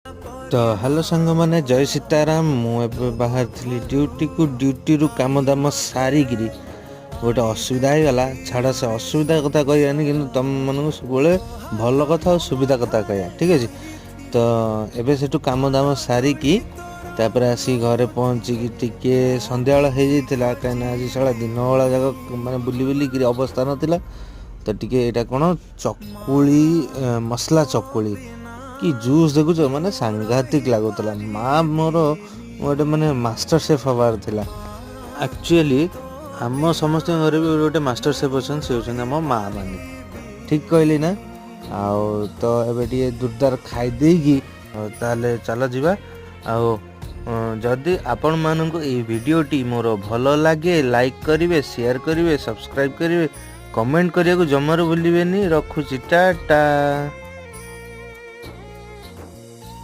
तो हेलो सांग मैंने जय सीताराम मुझे बाहर थी ड्यूटी रु काम दाम सारिकी गोटे असुविधा हो गला छाड़ से असुविधा कथा कहनी कि तुम मन सब भल कथा और सुविधा कथा कह ठीक अच्छे। तो एबे से काम दाम सारिकी तापर आसी घरे पहुँचिकी टिके संध्या हो जाता कहीं आज सारा दिन बेला जाक मैंने बुली बुलिक अवस्था नाला। तो टिके यहाँ कौन चकुली मसला चकुली कि जूस देखुच माने सांघातिक लगुला माँ मोर गोटे माने मास्टर सेफ हबार थिला। एक्चुअली आम समस्त घर भी गोटे मास्टर सेफ अच्छा से होती आम माँ मैंने ठीक कहली ना। आउ तो ये दुर्दार खाईदेकी ताले चल जावा। जदि आपण मानक ये वीडियोटी मोर भल लगे लाइक करेंगे शेयर करेंगे सब्सक्राइब करेंगे कमेंट करने को जमार भूलें। रखुची टाटा।